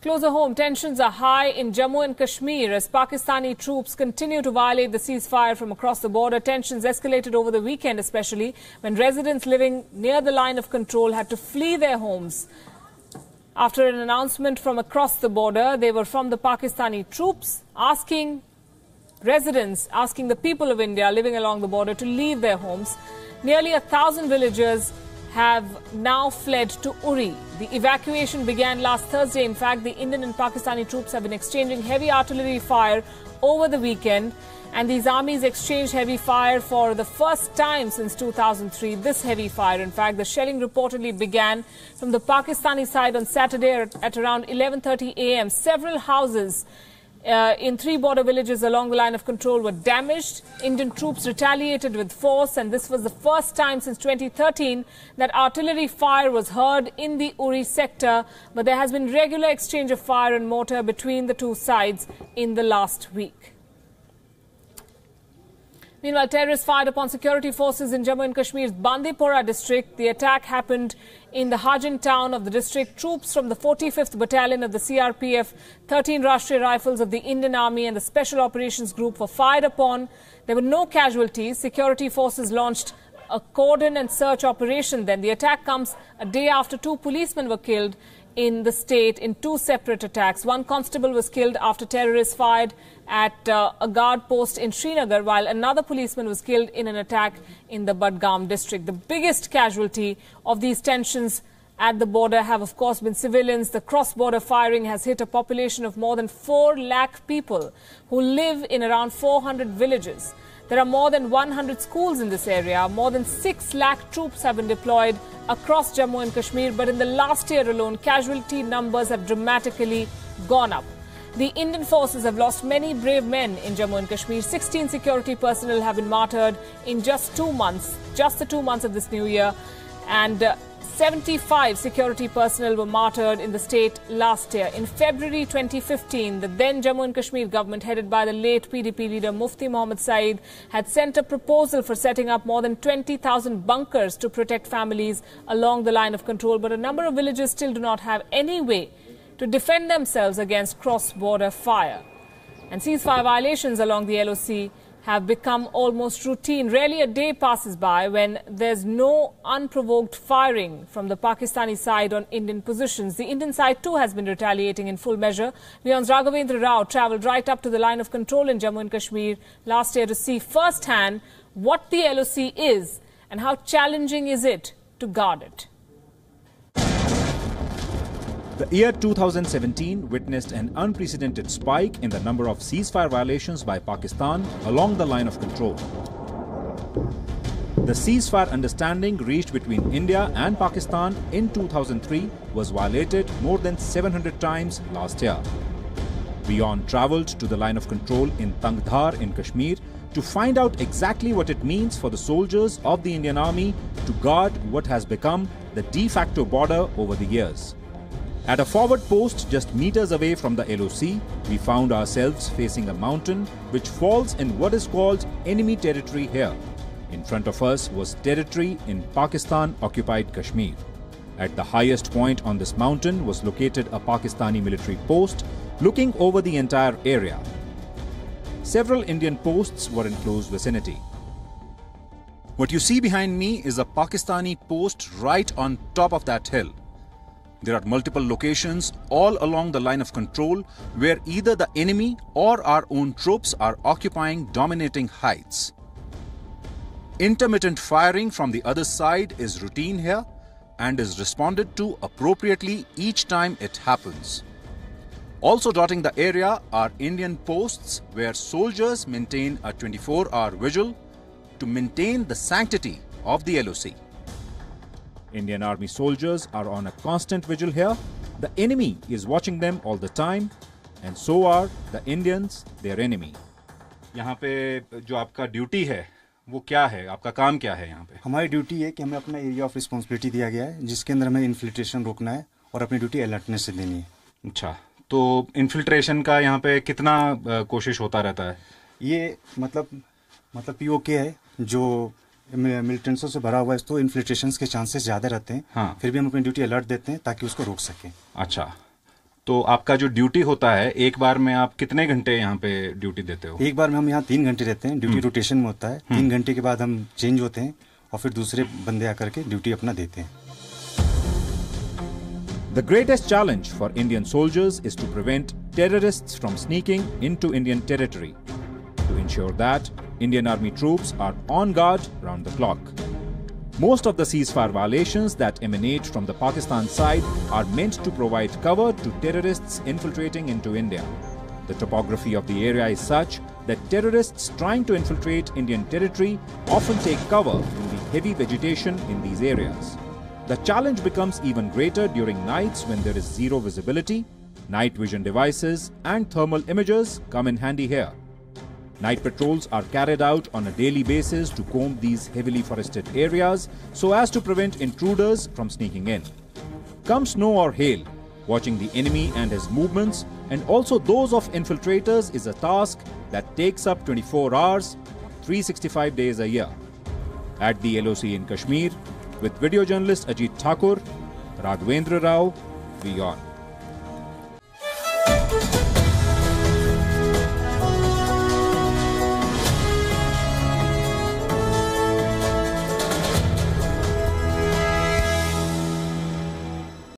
Closer home, tensions are high in Jammu and Kashmir as Pakistani troops continue to violate the ceasefire from across the border. Tensions escalated over the weekend, especially when residents living near the line of control had to flee their homes. After an announcement from across the border, they were from the Pakistani troops asking the people of India living along the border to leave their homes. Nearly 1,000 villagers have now fled to Uri. The evacuation began last Thursday. In fact, the Indian and Pakistani troops have been exchanging heavy artillery fire over the weekend, and these armies exchanged heavy fire for the first time since 2003. This heavy fire, in fact, the shelling reportedly began from the Pakistani side on Saturday at around 11:30 a.m. Several houses in 3 border villages along the line of control were damaged. Indian troops retaliated with force, and this was the first time since 2013 that artillery fire was heard in the Uri sector. But there has been regular exchange of fire and mortar between the two sides in the last week. Meanwhile, terrorists fired upon security forces in Jammu and Kashmir's Bandipora district. The attack happened in the Hajin town of the district. Troops from the 45th Battalion of the CRPF, 13 Rashtriya Rifles of the Indian Army and the Special Operations Group were fired upon. There were no casualties. Security forces launched a cordon and search operation. Then the attack comes a day after 2 policemen were killed in the state in 2 separate attacks. 1 constable was killed after terrorists fired at a guard post in Srinagar, while another policeman was killed in an attack in the Budgam district. The biggest casualty of these tensions at the border have, of course, been civilians. The cross-border firing has hit a population of more than 4 lakh people who live in around 400 villages. There are more than 100 schools in this area. More than 6 lakh troops have been deployed across Jammu and Kashmir. But in the last year alone, casualty numbers have dramatically gone up. The Indian forces have lost many brave men in Jammu and Kashmir. 16 security personnel have been martyred in just 2 months, just the 2 months of this new year. And 75 security personnel were martyred in the state last year. In February 2015, the then Jammu and Kashmir government, headed by the late PDP leader Mufti Mohammad Saeed, had sent a proposal for setting up more than 20,000 bunkers to protect families along the line of control. But a number of villages still do not have any way to defend themselves against cross-border fire. And ceasefire violations along the LOC have become almost routine. Rarely a day passes by when there's no unprovoked firing from the Pakistani side on Indian positions. The Indian side too has been retaliating in full measure. WION's Raghavendra Rao travelled right up to the line of control in Jammu and Kashmir last year to see firsthand what the LOC is and how challenging is it to guard it. The year 2017 witnessed an unprecedented spike in the number of ceasefire violations by Pakistan along the line of control. The ceasefire understanding reached between India and Pakistan in 2003 was violated more than 700 times last year. WION travelled to the line of control in Tangdhar in Kashmir to find out exactly what it means for the soldiers of the Indian Army to guard what has become the de facto border over the years. At a forward post just meters away from the LOC, we found ourselves facing a mountain which falls in what is called enemy territory here. In front of us was territory in Pakistan-occupied Kashmir. At the highest point on this mountain was located a Pakistani military post looking over the entire area. Several Indian posts were in close vicinity. What you see behind me is a Pakistani post right on top of that hill. There are multiple locations all along the line of control where either the enemy or our own troops are occupying dominating heights. Intermittent firing from the other side is routine here and is responded to appropriately each time it happens. Also dotting the area are Indian posts where soldiers maintain a 24-hour vigil to maintain the sanctity of the LOC. Indian Army soldiers are on a constant vigil here. The enemy is watching them all the time, and so are the Indians, their enemy. यहाँ पे जो आपका duty है वो क्या है, आपका काम क्या है यहाँ पे? हमारी ड्यूटी है कि हमें अपना एरिया ऑफ रिस्पॉन्सिबिलिटी दिया गया है जिसके अंदर हमें इन्फिल्ट्रेशन रोकना है और अपनी ड्यूटी अलर्टनेस से देनी है। अच्छा, तो इन्फिल्ट्रेशन का यहाँ पे कितना कोशिश होता रहता है? ये मतलब पीओके है जो मिलिटेंट्सों से भरा हुआ है, तो इन्फिल्ट्रेशन के चांसेस ज्यादा रहते हैं। हाँ। फिर भी हम अपनी ड्यूटी अलर्ट देते हैं ताकि उसको रोक सकें। अच्छा, तो आपका जो ड्यूटी होता है, एक बार में आप कितने घंटे यहाँ पे ड्यूटी देते हो? एक बार में हम यहाँ 3 घंटे रहते हैं, ड्यूटी रोटेशन में होता है। 3 घंटे के बाद हम चेंज होते हैं और फिर दूसरे बंदे आकर के ड्यूटी अपना देते हैं। The greatest challenge for Indian soldiers is to prevent terrorists from sneaking into Indian territory. To ensure that, Indian Army troops are on guard round the clock. Most of the ceasefire violations that emanate from the Pakistan side are meant to provide cover to terrorists infiltrating into India. The topography of the area is such that terrorists trying to infiltrate Indian territory often take cover in the heavy vegetation in these areas. The challenge becomes even greater during nights when there is zero visibility. Night vision devices and thermal imagers come in handy here. Night patrols are carried out on a daily basis to comb these heavily forested areas so as to prevent intruders from sneaking in. Come snow or hail, watching the enemy and his movements and also those of infiltrators is a task that takes up 24 hours, 365 days a year. At the LOC in Kashmir, with video journalist Ajit Thakur, Raghavendra Rao, WION.